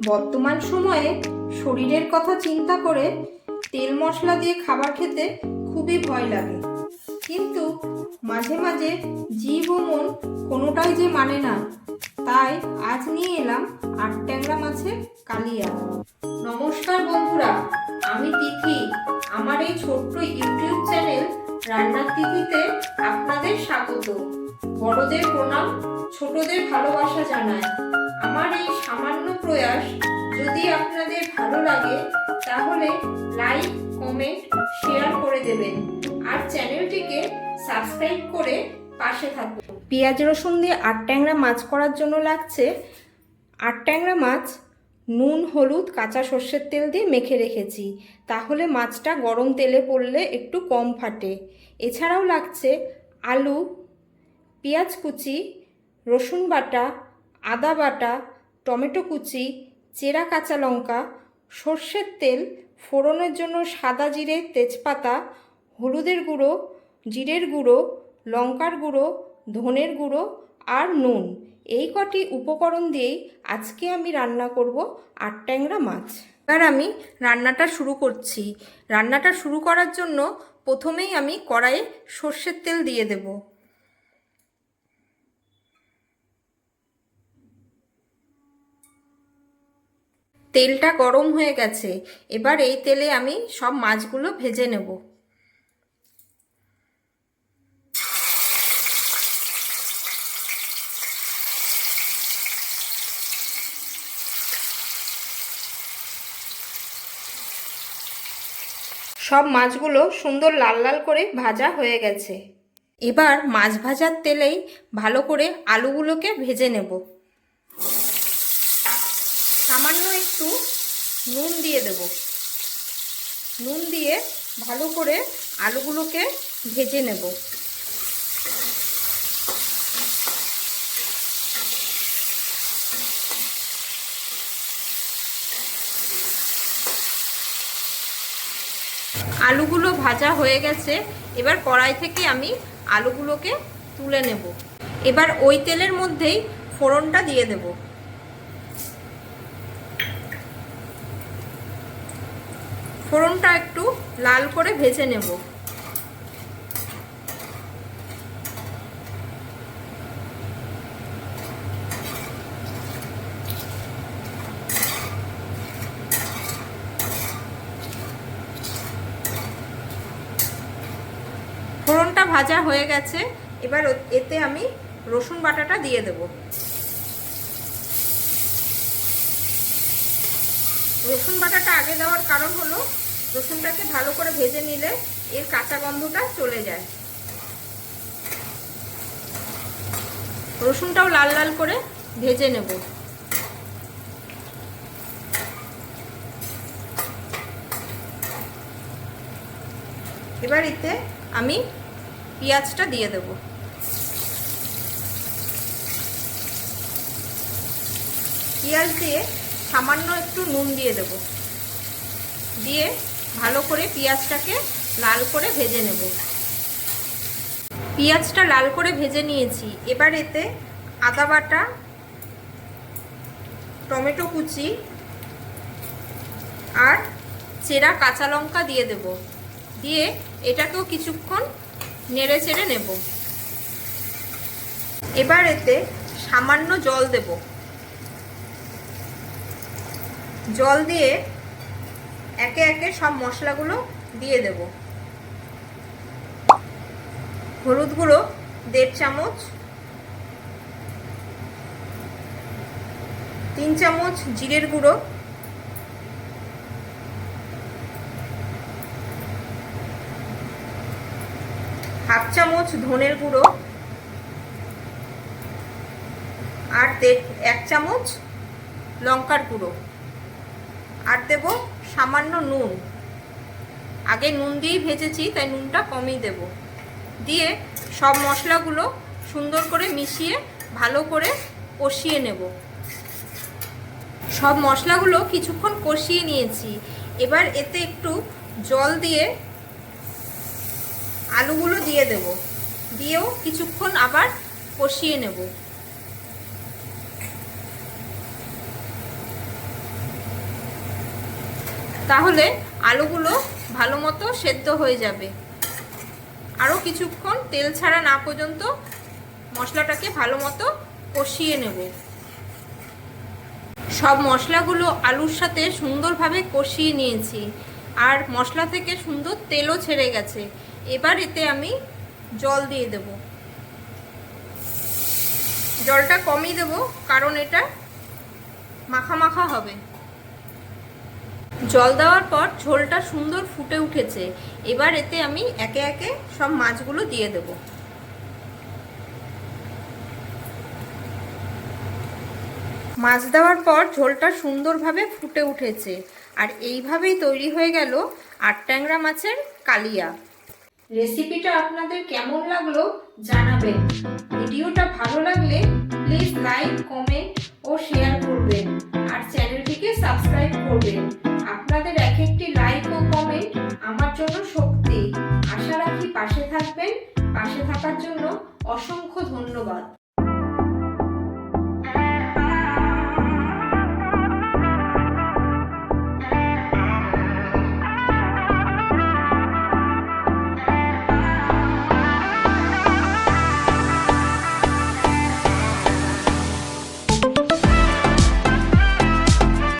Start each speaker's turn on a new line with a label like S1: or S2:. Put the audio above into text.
S1: বর্তমান সময়ে শরীরের কথা চিন্তা করে তেল মশলা দিয়ে খাবার খেতে খুবই ভয় লাগে, কিন্তু মাঝে মাঝে জিভ ও মন কোনোটাই যে মানে না। তাই আজ নিয়ে এলাম আট ট্যাংরা মাছের কালিয়া। নমস্কার বন্ধুরা, আমি তিথি। আমার এই ছোট্ট ইউটিউব চ্যানেল রান্নার তিথিতে আপনাদের স্বাগত। বড়দের প্রণাম, ছোটদের ভালোবাসা জানাই। আমার এই সামান্য প্রয়াস যদি আপনাদের ভালো লাগে তাহলে লাইক, কমেন্ট, শেয়ার করে দেবেন আর চ্যানেলটিকে সাবস্ক্রাইব করে পাশে থাকুন। পেঁয়াজ রসুন দিয়ে আট ট্যাংরা মাছ করার জন্য লাগছে আট ট্যাংরা মাছ। নুন, হলুদ, কাঁচা সর্ষের তেল দিয়ে মেখে রেখেছি, তাহলে মাছটা গরম তেলে পড়লে একটু কম ফাটে। এছাড়াও লাগছে আলু, পেঁয়াজ কুচি, রসুন বাটা, আদা বাটা, টমেটো কুচি, চেরা কাঁচা লঙ্কা, সর্ষের তেল, ফোড়নের জন্য সাদা জিরে, তেজপাতা, হলুদের গুঁড়ো, জিরের গুঁড়ো, লঙ্কার গুঁড়ো, ধনের গুঁড়ো আর নুন। এই কটি উপকরণ দিয়েই আজকে আমি রান্না করব আট ট্যাংরা মাছ। এবার আমি রান্নাটা শুরু করছি। রান্নাটা শুরু করার জন্য প্রথমেই আমি কড়াইয়ে সর্ষের তেল দিয়ে দেব। তেলটা গরম হয়ে গেছে, এবার এই তেলে আমি সব মাছগুলো ভেজে নেব। সব মাছগুলো সুন্দর লাল লাল করে ভাজা হয়ে গেছে। এবার মাছ ভাজার তেলেই ভালো করে আলুগুলোকে ভেজে নেব। সামান্য একটু নুন দিয়ে দেব। নুন দিয়ে ভালো করে আলুগুলোকে ভেজে নেব। আলুগুলো ভাজা হয়ে গেছে, এবার কড়াই থেকে আমি আলুগুলোকে তুলে নেব। এবার ওই তেলের মধ্যেই ফোড়নটা দিয়ে দেব। ফোড়নটা একটু লাল করে ভেজে নেব। ফোড়নটা ভাজা হয়ে গেছে, এবার এতে আমি রসুন বাটাটা দিয়ে দেব। রসুন বাটাটা আগে দেওয়ার কারণ হলো রসুনটাকে ভালো করে ভেজে নিলে এর কাঁচা গন্ধটা চলে যায়। রসুনটাও লাল লাল করে ভেজে নেব। এবার এতে আমি পেঁয়াজটা দিয়ে দেব। পেঁয়াজ দিয়ে সামান্য একটু নুন দিয়ে দেব। দিয়ে ভালো করে পেঁয়াজটাকে লাল করে ভেজে নেব। পেঁয়াজটা লাল করে ভেজে নিয়েছি, এবার এতে আদা বাটা, টমেটো কুচি আর চেরা কাঁচা লঙ্কা দিয়ে দেব। দিয়ে এটাকেও কিছুক্ষণ নেড়ে চেড়ে নেব। এবার এতে সামান্য জল দেব। জল দিয়ে একে একে সব মশলাগুলো দিয়ে দেব। হলুদ গুঁড়ো 1.5 চামচ, 3 চামচ জিরের গুঁড়ো, 1/2 চামচ ধনের গুঁড়ো আর 1 চামচ লঙ্কার গুঁড়ো, আর দেব সামান্য নুন। আগে নুন দিয়েই ভেজেছি, তাই নুনটা কমই দেব। দিয়ে সব মশলাগুলো সুন্দর করে মিশিয়ে ভালো করে কষিয়ে নেব। সব মশলাগুলো কিছুক্ষণ কষিয়ে নিয়েছি, এবার এতে একটু জল দিয়ে আলুগুলো দিয়ে দেব। দিয়েও কিছুক্ষণ আবার কষিয়ে নেব। তাহলে আলুগুলো ভালো মতো সেদ্ধ হয়ে যাবে। আরও কিছুক্ষণ তেল ছাড়া না পর্যন্ত মশলাটাকে ভালো মতো কষিয়ে নেব। সব মশলাগুলো আলুর সাথে সুন্দরভাবে কষিয়ে নিয়েছি, আর মশলা থেকে সুন্দর তেলও ছেড়ে গেছে। এবার এতে আমি জল দিয়ে দেব। জলটা কমই দেব, কারণ এটা মাখা মাখা হবে। জল দেওয়ার পর ঝোলটা সুন্দর ফুটে উঠেছে। এবার এতে আমি একে একে সব মাছগুলো দিয়ে দেব। মাছ দেওয়ার পর ঝোলটা সুন্দরভাবে ফুটে উঠেছে, আর এইভাবেই তৈরি হয়ে গেল আট ট্যাংরা মাছের কালিয়া। রেসিপিটা আপনাদের কেমন লাগলো জানাবেন। ভিডিওটা ভালো লাগলে প্লিজ লাইক, কমেন্ট ও শেয়ার করবেন, আর চ্যানেলটিকে সাবস্ক্রাইব করবেন। আপনাদের এক একটি লাইক ও কমেন্ট আমার জন্য শক্তি। আশা রাখি পাশে থাকবেন। পাশে থাকার জন্য অসংখ্য ধন্যবাদ।